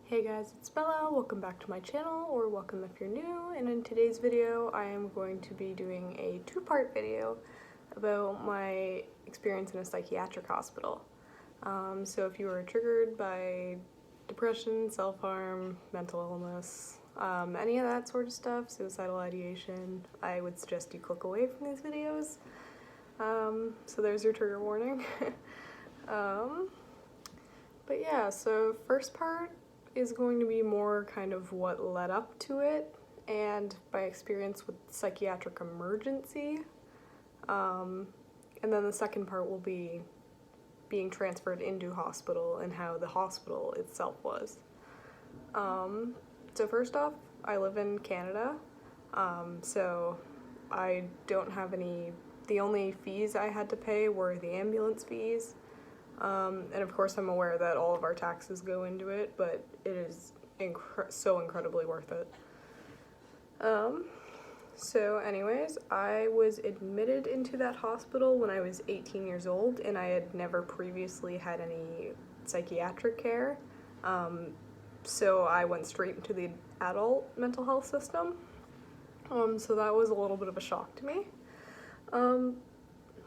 Hey guys, it's Bella. Welcome back to my channel, or welcome if you're new. And in today's video, I am going to be doing a two-part video about my experience in a psychiatric hospital. So if you are triggered by depression, self-harm, mental illness, any of that sort of stuff, suicidal ideation, I would suggest you click away from these videos. So there's your trigger warning. But yeah, so first part is going to be more kind of what led up to it and my experience with psychiatric emergency. And then the second part will be being transferred into hospital and how the hospital itself was. So first off, I live in Canada, so I don't have the only fees I had to pay were the ambulance fees. And of course I'm aware that all of our taxes go into it, but it is so incredibly worth it. So anyways, I was admitted into that hospital when I was 18 years old, and I had never previously had any psychiatric care. So I went straight into the adult mental health system. So that was a little bit of a shock to me.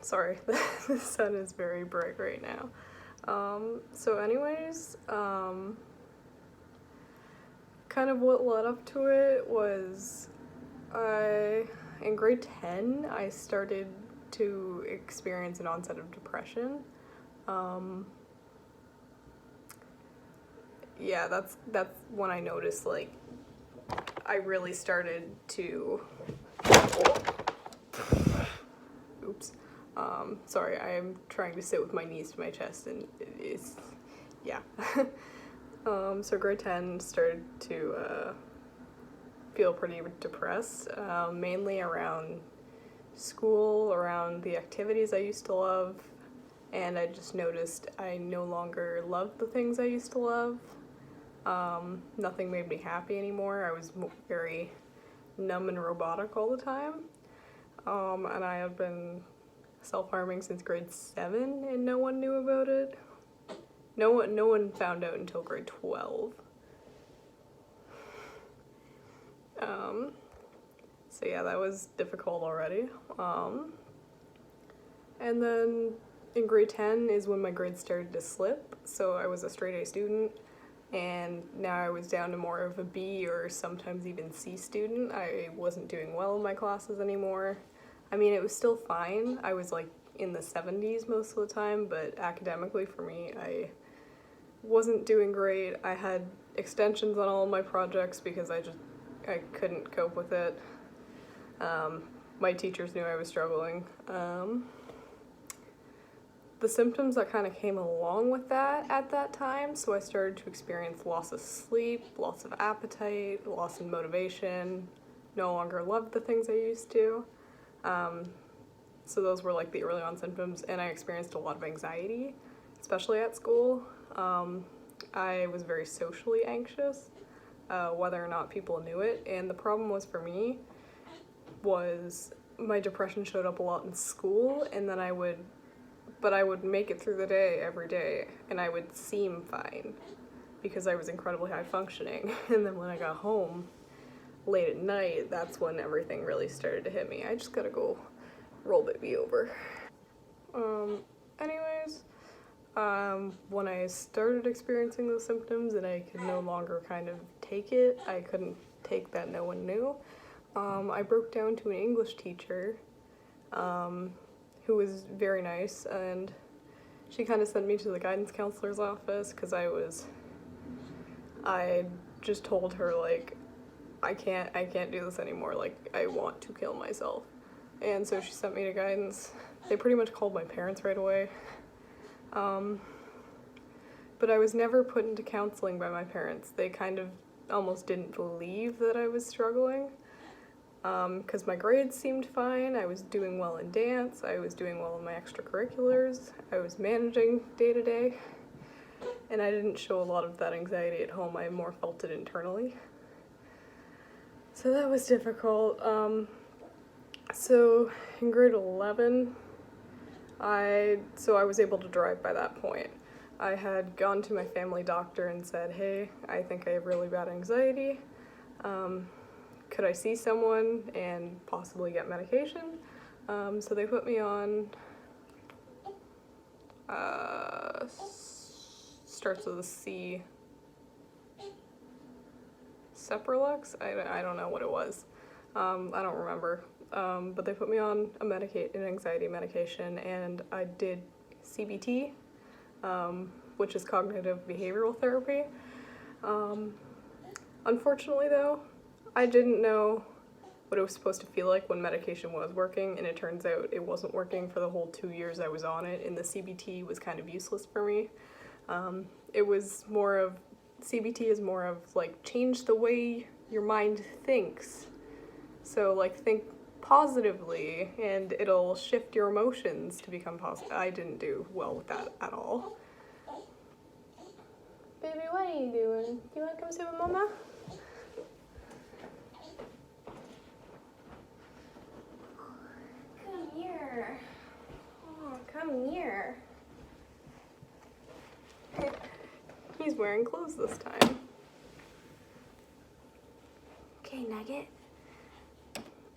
Sorry, the sun is very bright right now. So anyways, kind of what led up to it was in grade 10, I started to experience an onset of depression. Yeah, that's when I noticed, like, I really started to... Oops. Sorry, I am trying to sit with my knees to my chest, and it's, yeah. So grade 10 started to feel pretty depressed, mainly around school, around the activities I used to love, and I just noticed I no longer loved the things I used to love. Nothing made me happy anymore. I was very numb and robotic all the time, and I have been self-harming since grade 7, and no one knew about it. No one found out until grade 12. So yeah, that was difficult already. And then in grade 10 is when my grades started to slip. So I was a straight A student, and now I was down to more of a B or sometimes even C student. I wasn't doing well in my classes anymore. I mean, it was still fine. I was like in the 70s most of the time, but academically for me, I wasn't doing great. I had extensions on all of my projects because I couldn't cope with it. My teachers knew I was struggling. The symptoms that kind of came along with that at that time, so I started to experience loss of sleep, loss of appetite, loss in motivation, no longer loved the things I used to. So those were like the early on symptoms, and I experienced a lot of anxiety, especially at school. I was very socially anxious, whether or not people knew it, and the problem was for me was my depression showed up a lot in school, and then I would make it through the day every day, and I would seem fine because I was incredibly high functioning, and then when I got home late at night, that's when everything really started to hit me. I just gotta go roll baby over. Anyways, when I started experiencing those symptoms and I could no longer kind of take it, I couldn't take that no one knew, I broke down to an English teacher, who was very nice, and she kind of sent me to the guidance counselor's office because I just told her, like, I can't do this anymore, like, I want to kill myself. And so she sent me to guidance. They pretty much called my parents right away. But I was never put into counseling by my parents. They kind of almost didn't believe that I was struggling, because my grades seemed fine. I was doing well in dance, I was doing well in my extracurriculars, I was managing day to day, and I didn't show a lot of that anxiety at home. I more felt it internally. So that was difficult. So in grade 11, I was able to drive by that point. I had gone to my family doctor and said, hey, I think I have really bad anxiety. Could I see someone and possibly get medication? So they put me on, starts with a C, Cepralex? I don't know what it was. I don't remember. But they put me on an anxiety medication, and I did CBT, which is cognitive behavioral therapy. Unfortunately though, I didn't know what it was supposed to feel like when medication was working, and it turns out it wasn't working for the whole 2 years I was on it, and the CBT was kind of useless for me. It was more of, CBT is more of like change the way your mind thinks. So like think positively and it'll shift your emotions to become positive. I didn't do well with that at all. Baby, what are you doing? Do you want to come sit with Mama? Come here. Oh, come here. He's wearing clothes this time. Okay, Nugget.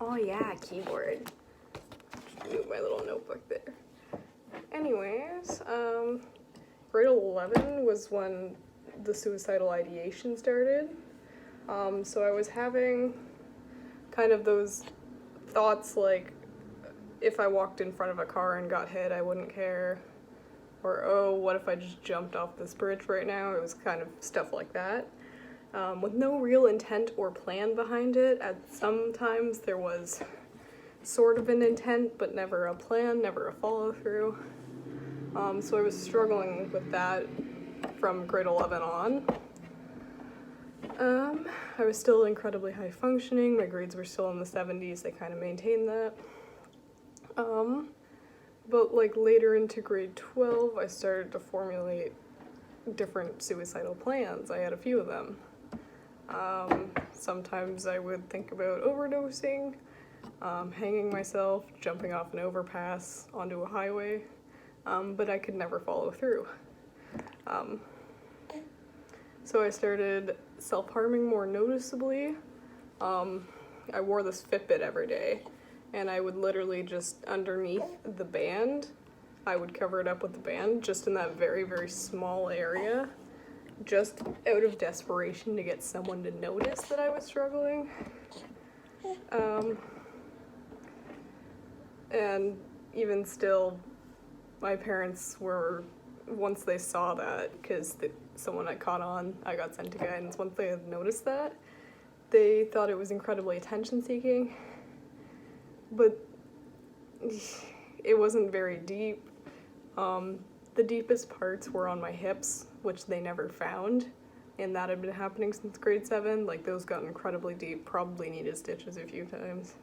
Oh yeah, keyboard. Just move my little notebook there. Anyways, grade 11 was when the suicidal ideation started. So I was having kind of those thoughts like, if I walked in front of a car and got hit, I wouldn't care. Or, oh, what if I just jumped off this bridge right now? It was kind of stuff like that. With no real intent or plan behind it. Sometimes there was sort of an intent, but never a plan, never a follow-through. So I was struggling with that from grade 11 on. I was still incredibly high functioning. My grades were still in the 70s. They kind of maintained that. But like later into grade 12, I started to formulate different suicidal plans. I had a few of them. Sometimes I would think about overdosing, hanging myself, jumping off an overpass onto a highway, but I could never follow through. So I started self-harming more noticeably. I wore this Fitbit every day, and I would literally just underneath the band, I would cover it up with the band just in that very, very small area, just out of desperation to get someone to notice that I was struggling. And even still, my parents were, once they saw that, because someone had caught on, I got sent to guidance, once they had noticed that, they thought it was incredibly attention-seeking, but it wasn't very deep. The deepest parts were on my hips, which they never found, and that had been happening since grade 7. Like, those got incredibly deep, probably needed stitches a few times.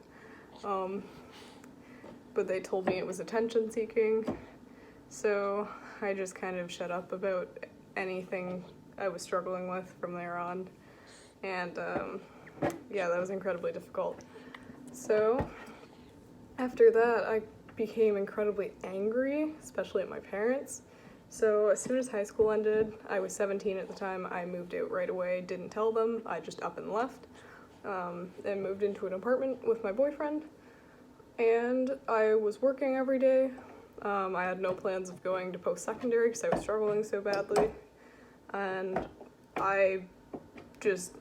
But they told me it was attention-seeking, so I just kind of shut up about anything I was struggling with from there on, and yeah, that was incredibly difficult. So after that, I became incredibly angry, especially at my parents. So as soon as high school ended, I was 17 at the time, I moved out right away, didn't tell them, I just up and left, and moved into an apartment with my boyfriend. And I was working every day. I had no plans of going to post-secondary because I was struggling so badly. And it was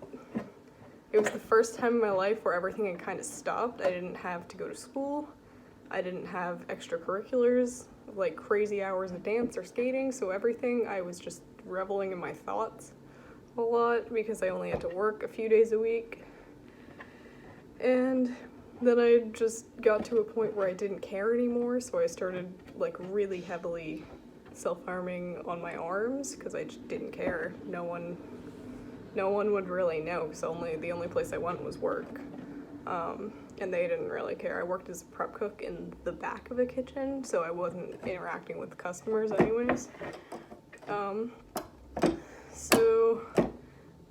the first time in my life where everything had kind of stopped. I didn't have to go to school. I didn't have extracurriculars, like crazy hours of dance or skating, so everything, I was just reveling in my thoughts a lot because I only had to work a few days a week. And then I just got to a point where I didn't care anymore, so I started like really heavily self-harming on my arms because I just didn't care. No one would really know because the only place I went was work. And they didn't really care. I worked as a prep cook in the back of a kitchen, so I wasn't interacting with customers anyways. So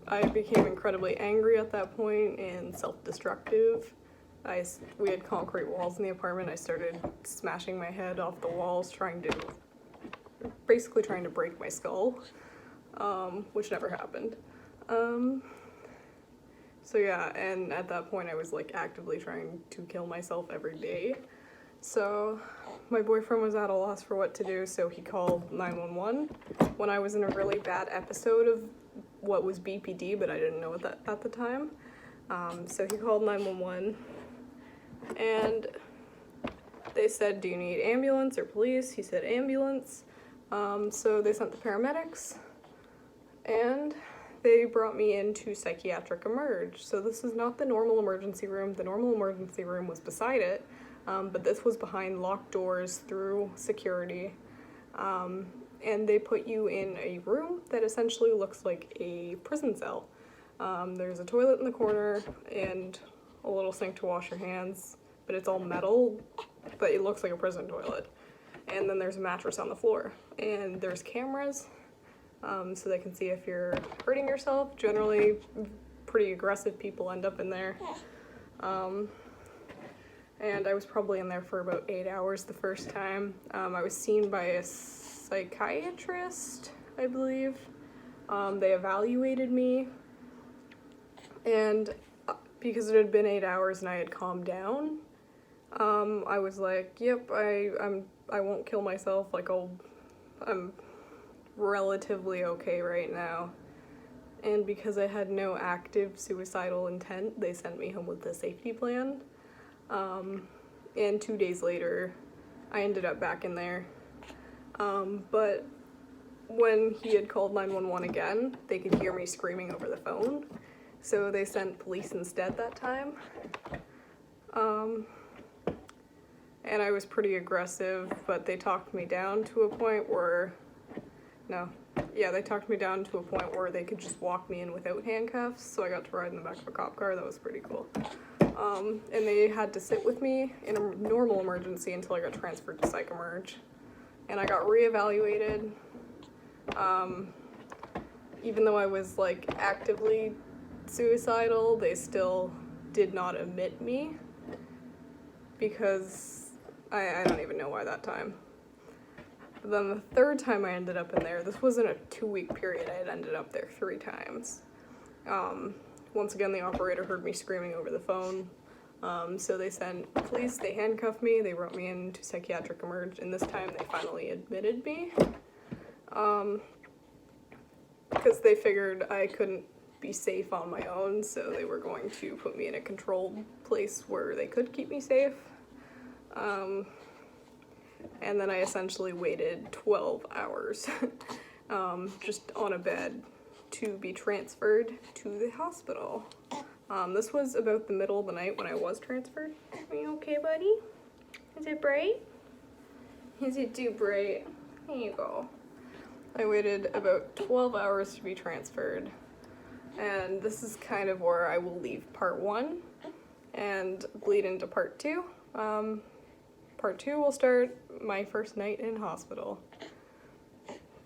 I became incredibly angry at that point and self-destructive. We had concrete walls in the apartment. I started smashing my head off the walls trying to basically trying to break my skull, which never happened. So yeah, and at that point I was like actively trying to kill myself every day. So my boyfriend was at a loss for what to do, so he called 911 when I was in a really bad episode of what was BPD, but I didn't know it at the time. So he called 911 and they said, "Do you need ambulance or police?" He said ambulance. So they sent the paramedics and they brought me into psychiatric emerge. So this is not the normal emergency room. The normal emergency room was beside it, but this was behind locked doors through security. And they put you in a room that essentially looks like a prison cell. There's a toilet in the corner and a little sink to wash your hands, but it's all metal, but it looks like a prison toilet. And then there's a mattress on the floor, and there's cameras, so they can see if you're hurting yourself. Generally, pretty aggressive people end up in there. And I was probably in there for about 8 hours the first time. I was seen by a psychiatrist, I believe. They evaluated me, and because it had been 8 hours and I had calmed down, I was like, yep, I won't kill myself, like I'm relatively okay right now. And because I had no active suicidal intent, they sent me home with a safety plan. And 2 days later, I ended up back in there. But when he had called 911 again, they could hear me screaming over the phone. So they sent police instead that time. And I was pretty aggressive, but they talked me down to a point where, they talked me down to a point where they could just walk me in without handcuffs, so I got to ride in the back of a cop car. That was pretty cool. And they had to sit with me in a normal emergency until I got transferred to Psych emerge. And I got reevaluated. Even though I was like actively suicidal, they still did not admit me because I don't even know why that time. But then the third time I ended up in there, this wasn't a 2-week period, I had ended up there 3 times. Once again, the operator heard me screaming over the phone, so they sent police, they handcuffed me, they wrote me into psychiatric emerge, and this time they finally admitted me. Because they figured I couldn't be safe on my own, so they were going to put me in a controlled place where they could keep me safe. And then I essentially waited 12 hours just on a bed to be transferred to the hospital. This was about the middle of the night when I was transferred. Are you okay, buddy? Is it bright? Is it too bright? There you go. I waited about 12 hours to be transferred. And this is kind of where I will leave part 1 and bleed into part 2. Part 2 will start my first night in hospital.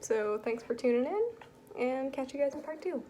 So thanks for tuning in, and catch you guys in part 2.